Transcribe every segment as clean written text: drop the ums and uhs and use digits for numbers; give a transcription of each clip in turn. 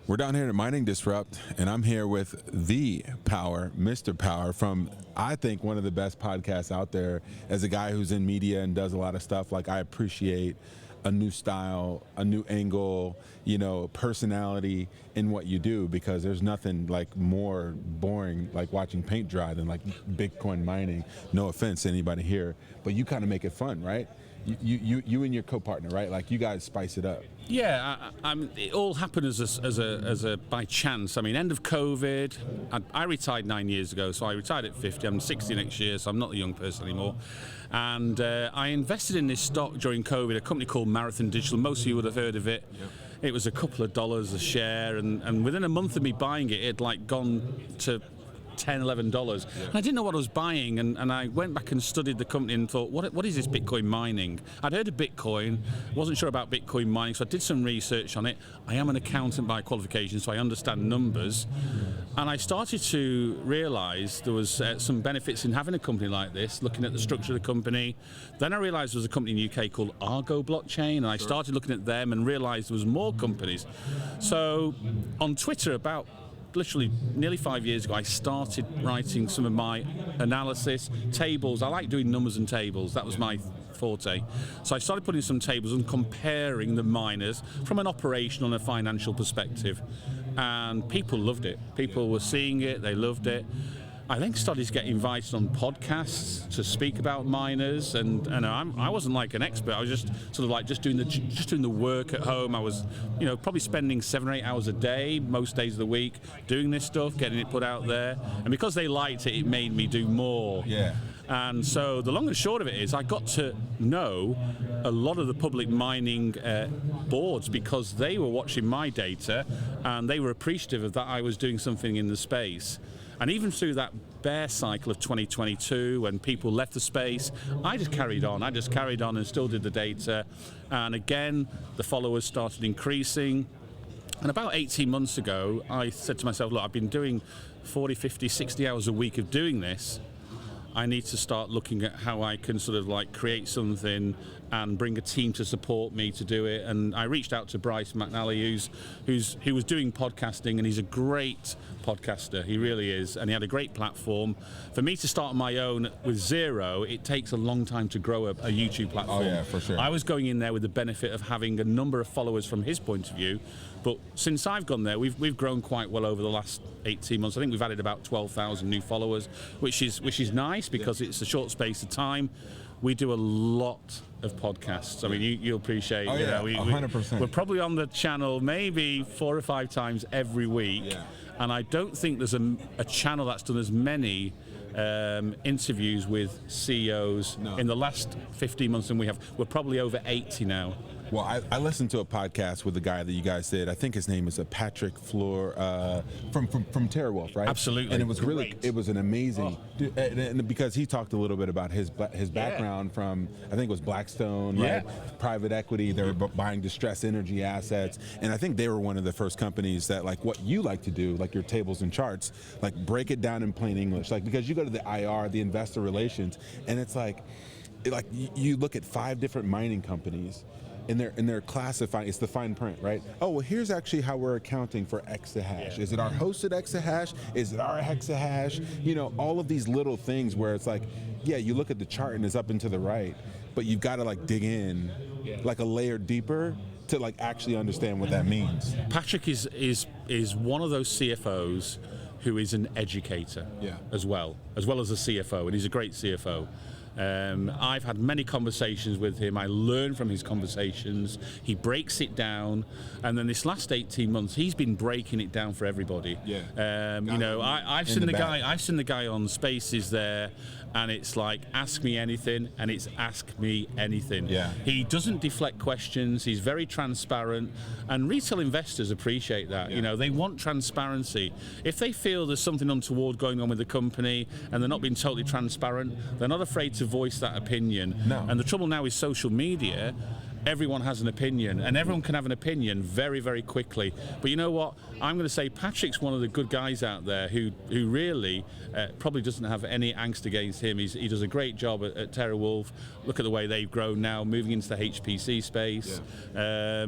We're down here at Mining Disrupt, and I'm here with the Power, Mr. Power, from, I think, one of the best podcasts out there. As a guy who's in media and does a lot of stuff, like, I appreciate a new style, a new angle, you know, personality in what you do, because there's nothing like more boring like watching paint dry than like Bitcoin mining. No offense to anybody here, but you kind of make it fun, right? You and your co-partner, right? Like, you guys spice it up. Yeah, it all happened as a by chance. I mean, end of COVID. I retired 9 years ago, so I retired at 50. I'm 60 next year, so I'm not a young person anymore. And I invested in this stock during COVID, a company called Marathon Digital. Most of you would have heard of it. Yep. It was a couple of dollars a share, and within a month of me buying it, it had like gone to $10, $11. Yeah. And I didn't know what I was buying, and I went back and studied the company and thought, what is this Bitcoin mining? I'd heard of Bitcoin, wasn't sure about Bitcoin mining, so I did some research on it. I am an accountant by qualification, so I understand numbers. And I started to realize there was some benefits in having a company like this, looking at the structure of the company. Then I realized there was a company in the UK called Argo Blockchain, and I started looking at them and realized there was more companies. So on Twitter, about literally nearly 5 years ago, I started writing some of my analysis, tables. I like doing numbers and tables. That was my forte. So I started putting some tables and comparing the miners from an operational and a financial perspective. And people loved it. People were seeing it, they loved it. I then started to get invited on podcasts to speak about miners, and I wasn't like an expert. I was just sort of like just doing the work at home. I was, you know, probably spending 7 or 8 hours a day, most days of the week, doing this stuff, getting it put out there. And because they liked it, it made me do more. Yeah. And so the long and short of it is, I got to know a lot of the public mining boards, because they were watching my data and they were appreciative of that I was doing something in the space. And even through that bear cycle of 2022, when people left the space, I just carried on. I just carried on and still did the data. And again, the followers started increasing. And about 18 months ago, I said to myself, look, I've been doing 40, 50, 60 hours a week of doing this. I need to start looking at how I can sort of like create something and bring a team to support me to do it. And I reached out to Bryce McNally, who was doing podcasting, and he's a great podcaster. He really is, and he had a great platform. For me to start on my own with zero, it takes a long time to grow a YouTube platform. Oh yeah, for sure. I was going in there with the benefit of having a number of followers from his point of view, but since I've gone there, we've grown quite well over the last 18 months. I think we've added about 12,000 new followers, which is nice, because it's a short space of time. We do a lot of podcasts. I mean, you'll appreciate. Oh yeah, 100%. We're probably on the channel maybe 4 or 5 times every week, yeah. And I don't think there's a channel that's done as many interviews with CEOs in the last 15 months than we have. We're probably over 80 now. Well, I listened to a podcast with the guy that you guys did. I think his name is Patrick Floor from TerraWealth, right? Absolutely. And it was it was an amazing, and because he talked a little bit about his background from, I think it was Blackstone, right? Private equity. They were buying distressed energy assets, and I think they were one of the first companies that, like what you like to do, like your tables and charts, like break it down in plain English, like, because you go to the IR, the investor relations, and it's like you look at 5 different mining companies. And they're classifying, it's the fine print, right? Oh, well, here's actually how we're accounting for Exahash. Is it our hosted Exahash? Is it our hexahash? You know, all of these little things where it's like, yeah, you look at the chart and it's up and to the right, but you've got to like dig in like a layer deeper to like actually understand what that means. Patrick is one of those CFOs who is an educator as well as a CFO, and he's a great CFO. I've had many conversations with him. I learn from his conversations. He breaks it down, and then this last 18 months, he's been breaking it down for everybody. Yeah. You know, I've seen the guy on Spaces there, and it's like, ask me anything, and it's ask me anything. Yeah. He doesn't deflect questions. He's very transparent, and retail investors appreciate that. Yeah. You know, they want transparency. If they feel there's something untoward going on with the company and they're not being totally transparent, they're not afraid to voice that opinion. No. And the trouble now is social media, everyone has an opinion, and everyone can have an opinion very, very quickly. But you know what? I'm going to say Patrick's one of the good guys out there who really probably doesn't have any angst against him. He does a great job at TerraWolf. Look at the way they've grown now, moving into the HPC space. Yeah.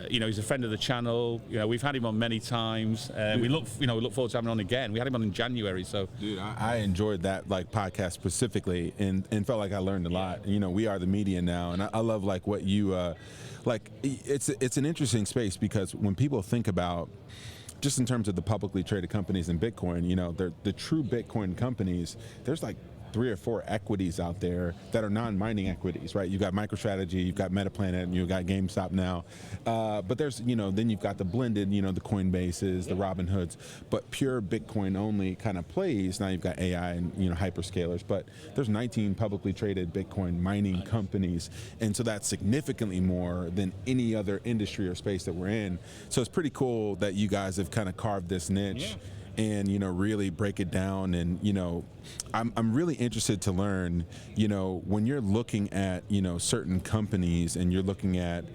He's a friend of the channel. We've had him on many times. We look forward to having him on again. We had him on in January. So, dude, I enjoyed that podcast specifically, and felt like I learned a lot. We are the media now, and I love what you it's an interesting space, because when people think about, just in terms of the publicly traded companies in Bitcoin, the true Bitcoin companies, there's 3 or 4 equities out there that are non-mining equities, right? You've got MicroStrategy, you've got MetaPlanet, and you've got GameStop now. But there's, then you've got the blended, the Coinbases, the Robinhoods, but pure Bitcoin only kind of plays. Now you've got AI and, hyperscalers, but there's 19 publicly traded Bitcoin mining companies. And so that's significantly more than any other industry or space that we're in. So it's pretty cool that you guys have kind of carved this niche. Yeah. And really break it down, and I'm really interested to learn, when you're looking at certain companies, and you're looking at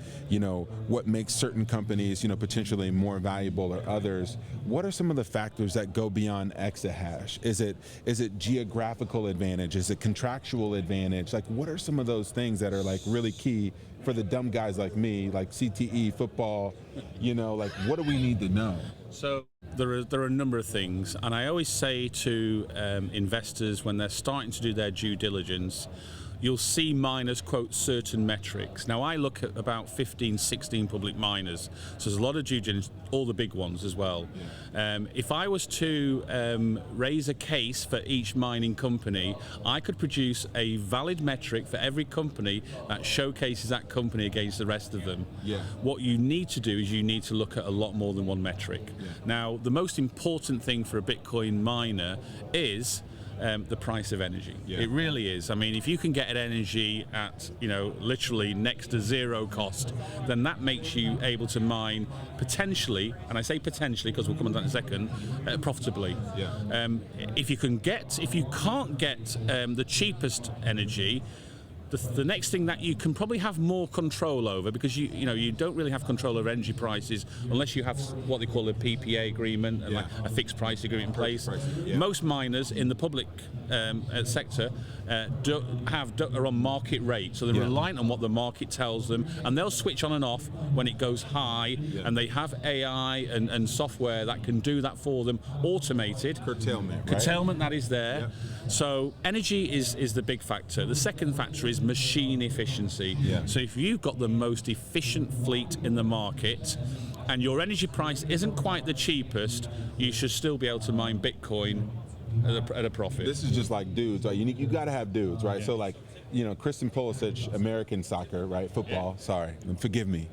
what makes certain companies potentially more valuable or others. What are some of the factors that go beyond exahash? Is it geographical advantage? Is it contractual advantage? What are some of those things that are really key for the dumb guys like me, like CTE, football? What do we need to know? So there are a number of things, and I always say to investors when they're starting to do their due diligence, you'll see miners quote certain metrics. Now, I look at about 15, 16 public miners, so there's a lot of due diligence, all the big ones as well. Yeah. If I was to raise a case for each mining company, I could produce a valid metric for every company that showcases that company against the rest of them. Yeah. What you need to do is you need to look at a lot more than one metric. Yeah. Now, the most important thing for a Bitcoin miner is the price of energy. Yeah. It really is. I mean, if you can get energy at, literally next to zero cost, then that makes you able to mine potentially, and I say potentially because we'll come on that in a second, profitably. Yeah. If you can't get the cheapest energy, the next thing that you can probably have more control over, because you don't really have control over energy prices unless you have what they call a PPA agreement and a fixed price agreement in place. Yeah. Most miners in the public sector are on market rate, so they're reliant on what the market tells them, and they'll switch on and off when it goes high. Yeah. And they have AI and software that can do that for them, automated. Curtailment that is there. Yeah. So energy is the big factor. The second factor is machine efficiency. Yeah. So if you've got the most efficient fleet in the market and your energy price isn't quite the cheapest, you should still be able to mine Bitcoin at a profit. This is just like dudes, right? You got to have dudes, right? Yeah. So Christian Pulisic, American soccer, right? Football, sorry, forgive me.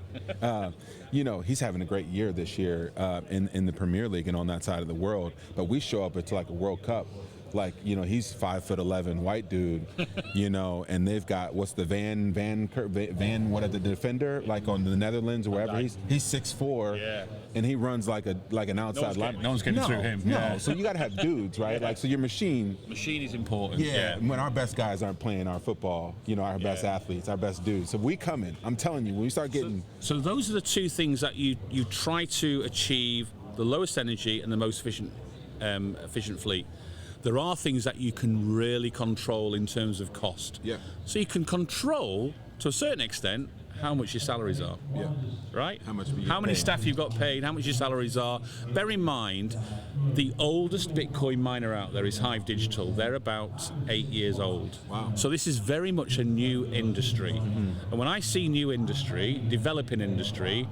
He's having a great year this year in the Premier League and on that side of the world. But we show up at a World Cup. He's 5'11" white dude, and they've got what's the Van what are the defender on the Netherlands or wherever he's 6'4", and he runs like an outside line. No one's getting through him. No, yeah. So you got to have dudes, right? Yeah. So your machine is important. Yeah. When our best guys aren't playing our football, our best athletes, our best dudes. So we coming. I'm telling you, when we start getting. So those are the two things that you try to achieve: the lowest energy and the most efficient fleet. There are things that you can really control in terms of cost. Yeah. So you can control, to a certain extent, how much your salaries are. Yeah. Right? How many staff you've got paid, how much your salaries are. Bear in mind, the oldest Bitcoin miner out there is Hive Digital. They're about 8 years old. Wow. So this is very much a new industry. Mm-hmm. And when I see new industry, developing industry,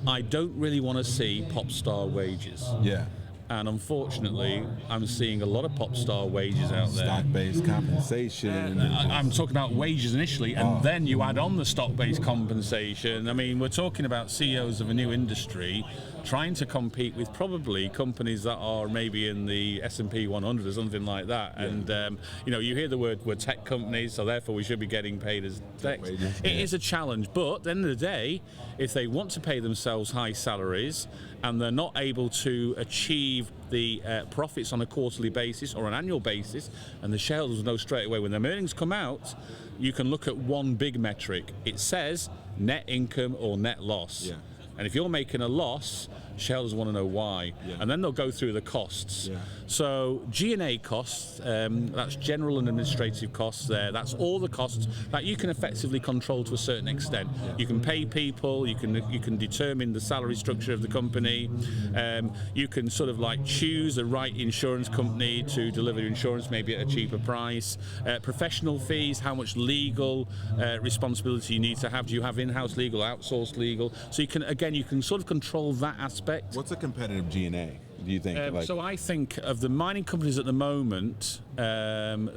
I don't really want to see pop star wages. Yeah. And unfortunately, I'm seeing a lot of pop star wages out there. Stock-based compensation. I'm talking about wages initially, and then you add on the stock-based compensation. I mean, we're talking about CEOs of a new industry trying to compete with probably companies that are maybe in the S&P 100 or something like that. Yeah. And you hear the word we're tech companies, so therefore we should be getting paid as tech. It is a challenge, but at the end of the day, if they want to pay themselves high salaries and they're not able to achieve the profits on a quarterly basis or an annual basis, and the shareholders know straight away when their earnings come out, you can look at one big metric. It says net income or net loss. Yeah. And if you're making a loss, shareholders want to know why. Yeah. And then they'll go through the costs. Yeah. So G&A costs, that's general and administrative costs there. That's all the costs that you can effectively control to a certain extent. Yeah. You can pay people, you can determine the salary structure of the company. You can sort of like choose the right insurance company to deliver insurance maybe at a cheaper price. Professional fees, how much legal responsibility you need to have. Do you have in-house legal, outsourced legal? So you can sort of control that aspect. What's a competitive G&A, do you think? So I think of the mining companies at the moment, so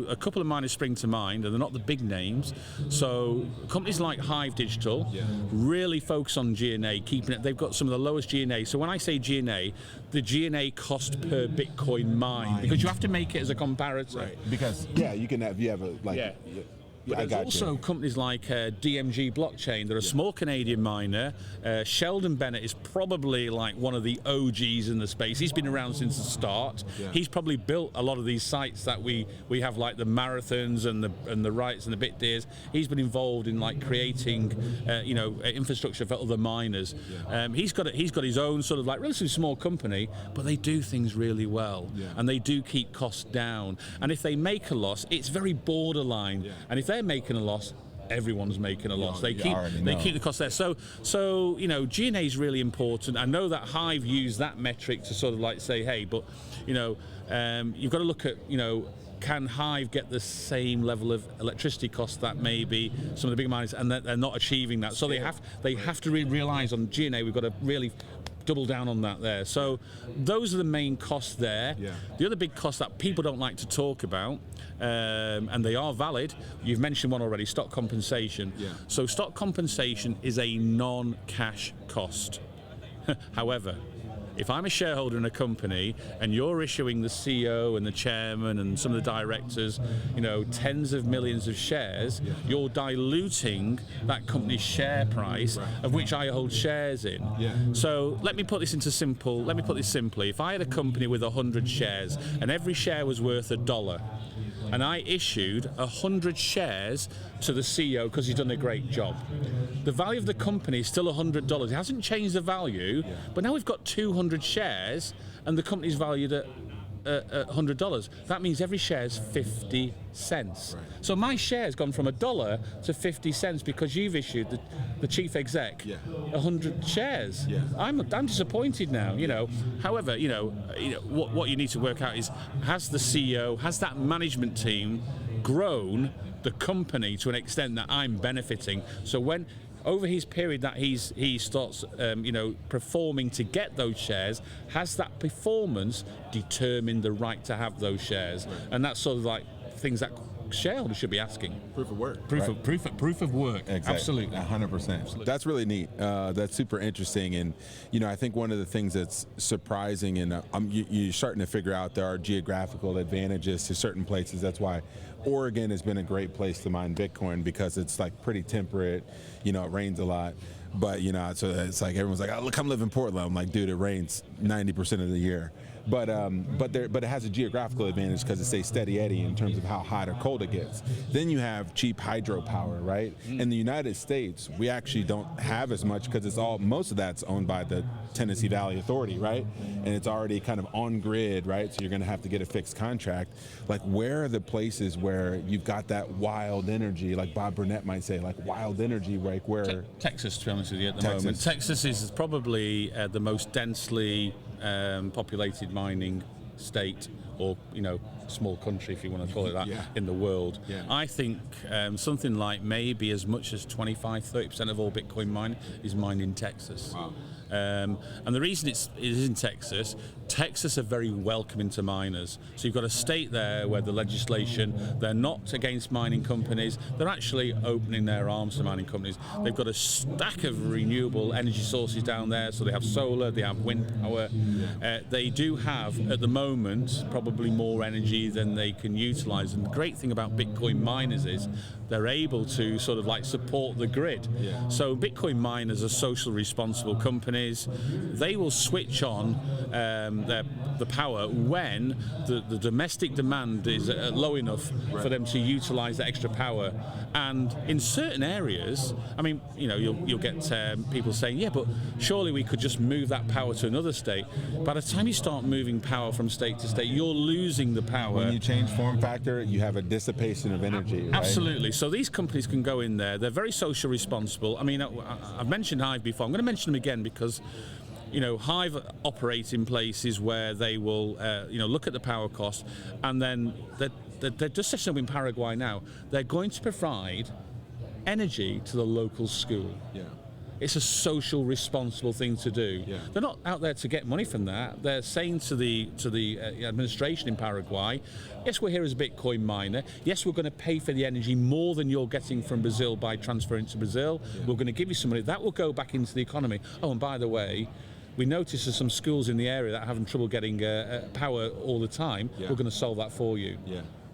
a couple of miners spring to mind, and they're not the big names. So companies like Hive Digital really focus on G&A, keeping it. They've got some of the lowest G&A. So when I say G&A, the G&A cost per Bitcoin mined, because you have to make it as a comparator. Right. Because you have a like. Yeah. But there's also companies like DMG Blockchain. They're a small Canadian miner. Sheldon Bennett is probably like one of the OGs in the space. He's been around since the start. Yeah. He's probably built a lot of these sites that we have, like the marathons and the rights and the bit deers. He's been involved in like creating infrastructure for other miners. Yeah. He's got his own sort of like relatively small company, but they do things really well, and they do keep costs down. And if they make a loss, it's very borderline. Yeah. And if they're making a loss, everyone's making a loss. They keep the cost there. So G&A is really important. I know that Hive used that metric to sort of like say, hey, but you've got to look at can Hive get the same level of electricity costs that maybe some of the big miners, and they're not achieving that. So they have to realise on G&A we've got to really double down on that there. So those are the main costs there. Yeah. The other big costs that people don't like to talk about, and they are valid, you've mentioned one already, stock compensation. Yeah. So stock compensation is a non-cash cost. However, if I'm a shareholder in a company and you're issuing the CEO and the chairman and some of the directors, tens of millions of shares, you're diluting that company's share price, of which I hold shares in. Yeah. So let me put this simply. If I had a company with 100 shares and every share was worth $1, and I issued 100 shares to the CEO because he's done a great job, the value of the company is still $100. It hasn't changed the value, but now we've got 200 shares and the company's valued at $100. That means every share is 50 cents. Right. So my share's gone from $1 to 50 cents because you've issued the chief exec 100 shares. Yeah. I'm disappointed now. However, what you need to work out is, has the CEO, has that management team grown the company to an extent that I'm benefiting? So when over his period that he starts performing to get those shares, has that performance determined the right to have those shares? Right. And that's sort of like things that shareholders should be asking. Proof of work. Proof of work. Exactly. Absolutely. 100%. Absolutely. That's really neat. That's super interesting. And, I think one of the things that's surprising, and you're starting to figure out there are geographical advantages to certain places. That's why Oregon has been a great place to mine Bitcoin, because it's like pretty temperate, it rains a lot. But, so it's like everyone's like, oh, look, I'm living in Portland. I'm like, dude, it rains 90% of the year. But it has a geographical advantage because it stays steady Eddie in terms of how hot or cold it gets. Then you have cheap hydropower, right? In the United States, we actually don't have as much because most of that's owned by the Tennessee Valley Authority, right? And it's already kind of on grid, right? So you're going to have to get a fixed contract. Like, where are the places where you've got that wild energy, like Bob Burnett might say, like wild energy, like where? Texas, to be honest with you, at the moment. Texas is probably the most densely populated mining state, or small country, if you want to call it that, in the world. Yeah. I think something like maybe as much as 25-30% of all Bitcoin mined is mined in Texas. Wow. And the reason it is in Texas, Texas are very welcoming to miners. So you've got a state there where the legislation, they're not against mining companies, they're actually opening their arms to mining companies. They've got a stack of renewable energy sources down there, so they have solar, they have wind power. They do have, at the moment, probably more energy than they can utilize. And the great thing about Bitcoin miners is they're able to sort of like support the grid. So Bitcoin miners are social responsible companies. They will switch on the power when the domestic demand is low enough for them to utilize the extra power. And in certain areas, I mean, you know, you'll get people saying, yeah, but surely we could just move that power to another state. By the time you start moving power from state to state, you're losing the power. When you change form factor, you have a dissipation of energy, right? Absolutely. So these companies can go in there. They're very social responsible. I mean, I've mentioned Hive before. I'm going to mention them again because, you know, Hive operate in places where they will, you know, look at the power cost, and then they're just setting up in Paraguay now. They're going to provide energy to the local school. It's a social responsible thing to do. They're not out there to get money from that. They're saying to the administration in Paraguay, yes, we're here as a Bitcoin miner. Yes, we're going to pay for the energy more than you're getting from Brazil by transferring to Brazil. We're going to give you some money. That will go back into the economy. Oh, and by the way, we notice there's some schools in the area that are having trouble getting power all the time. We're going to solve that for you.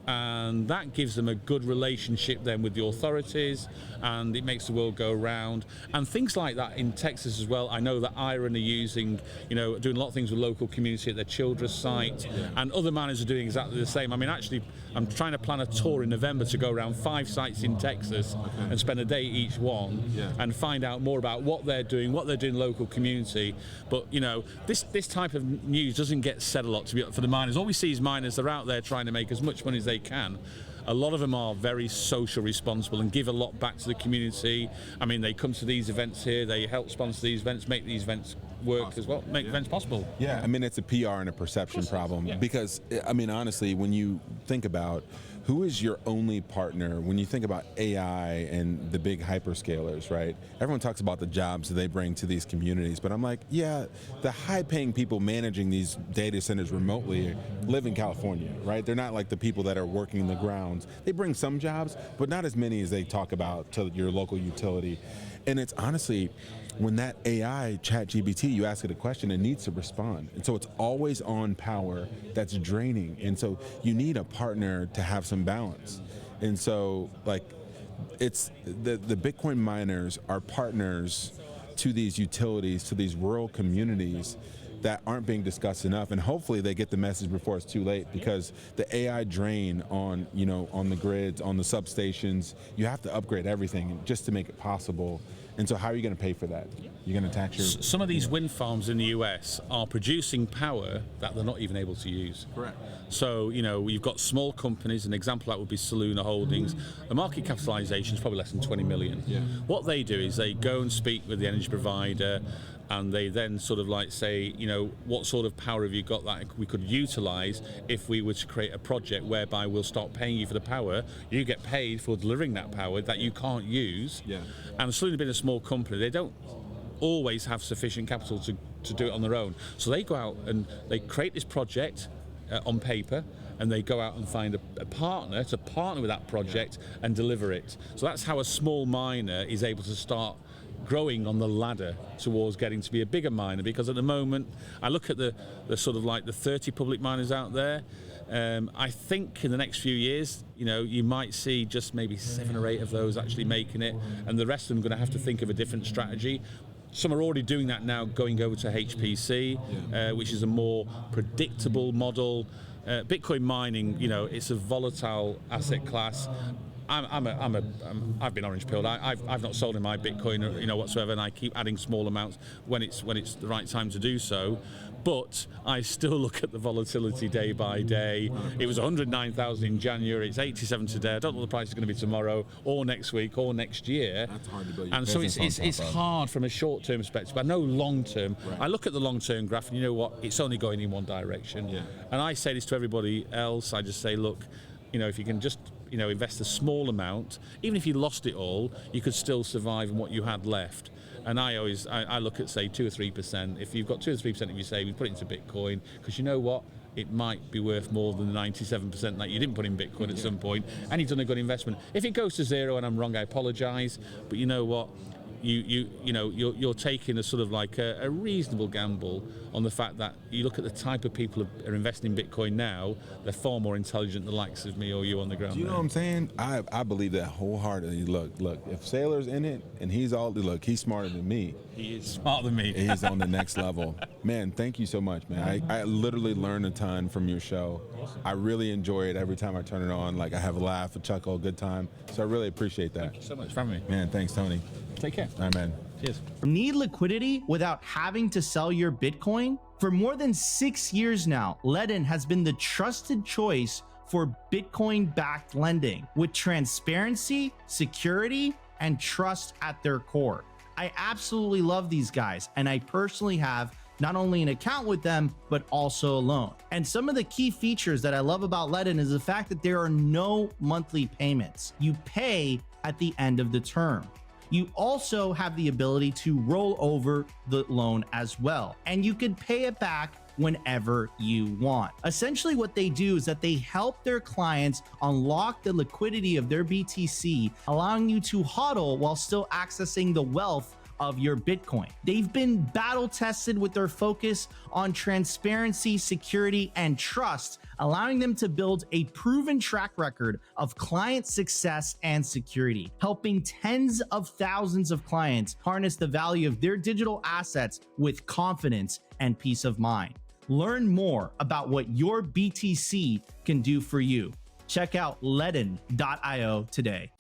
And that gives them a good relationship then with the authorities, and it makes the world go round. And things like that in Texas as well. I know that Iron are using, you know, doing a lot of things with local community at their Childress site, and other miners are doing exactly the same. I mean, actually, I'm trying to plan a tour in November to go around 5 sites in Texas and spend a day each one and find out more about what they're doing local community. But, you know, this type of news doesn't get said a lot for the miners. All we see is miners, they're out there trying to make as much money as they can. A lot of them are very social responsible and give a lot back to the community. I mean, they come to these events here, they help sponsor these events, make these events work as well, make events possible. I mean, it's a PR and a perception problem because, I mean, honestly, when you think about who is your only partner when you think about AI and the big hyperscalers, right? Everyone talks about the jobs that they bring to these communities, but I'm like, yeah, the high-paying people managing these data centers remotely live in California, right? They're not like the people that are working the grounds. They bring some jobs, but not as many as they talk about to your local utility. And it's honestly, when that AI ChatGPT, you ask it a question, it needs to respond. And so it's always on power that's draining. And so you need a partner to have some balance. And so like it's the Bitcoin miners are partners to these utilities, to these rural communities that aren't being discussed enough, and hopefully they get the message before it's too late, because the AI drain on, you know, on the grids, on the substations, you have to upgrade everything just to make it possible. And so how are you going to pay for that? You're going to tax your... Some of these wind farms in the US are producing power that they're not even able to use. Correct. So, you know, you've got small companies, an example of that would be Soluna Holdings. The market capitalization is probably less than 20 million. What they do is they go and speak with the energy provider, and they then sort of like say, you know, what sort of power have you got that we could utilize if we were to create a project whereby we'll start paying you for the power, you get paid for delivering that power that you can't use. And Soluna being a small company, they don't always have sufficient capital to do it on their own. So they go out and they create this project on paper, and they go out and find a partner to partner with that project and deliver it. So that's how a small miner is able to start growing on the ladder towards getting to be a bigger miner, because at the moment I look at the sort of like the 30 public miners out there. I think in the next few years, you know, you might see just maybe 7 or 8 of those actually making it, and the rest of them are going to have to think of a different strategy. Some are already doing that now, going over to HPC, which is a more predictable model. Bitcoin mining, you know, it's a volatile asset class. I've been orange pilled. I've not sold in my Bitcoin, you know, whatsoever, and I keep adding small amounts when it's the right time to do so. But I still look at the volatility day by day. It was 109,000 in January. It's 87 today. I don't know what the price is going to be tomorrow, or next week, or next year. That's hard to build your and so it's of. hard from a short-term perspective. I know long-term. I look at the long-term graph, and you know what? It's only going in one direction. And I say this to everybody else. I just say, look, you know, if you can just, you know, invest a small amount, even if you lost it all, you could still survive on what you had left. And I look at, say, 2 or 3%. If you've got 2 or 3% of your savings, put it into Bitcoin, because you know what? It might be worth more than the 97% that you didn't put in Bitcoin at some point, and you've done a good investment. If it goes to zero and I'm wrong, I apologize. But you know what? You're taking a sort of like a reasonable gamble on the fact that you look at the type of people who are investing in Bitcoin now, they're far more intelligent than the likes of me or you on the ground. Do you know what I'm saying? I believe that wholeheartedly. Look, if Saylor's in it and he's smarter than me. He is smarter than me. He's on the next level. Man, thank you so much, man. I literally learned a ton from your show. Awesome. I really enjoy it every time I turn it on. Like, I have a laugh, a chuckle, a good time. So I really appreciate that. Thank you so much for having me. Man, thanks, Tony. Take care. All right, man. Cheers. Need liquidity without having to sell your Bitcoin? For more than 6 years now, Ledn has been the trusted choice for Bitcoin-backed lending with transparency, security, and trust at their core. I absolutely love these guys, and I personally have not only an account with them, but also a loan. And some of the key features that I love about Ledn is the fact that there are no monthly payments. You pay at the end of the term. You also have the ability to roll over the loan as well, and you can pay it back whenever you want. Essentially, what they do is that they help their clients unlock the liquidity of their BTC, allowing you to HODL while still accessing the wealth of your Bitcoin. They've been battle tested with their focus on transparency, security, and trust, allowing them to build a proven track record of client success and security, helping tens of thousands of clients harness the value of their digital assets with confidence and peace of mind. Learn more about what your BTC can do for you. Check out ledn.io today.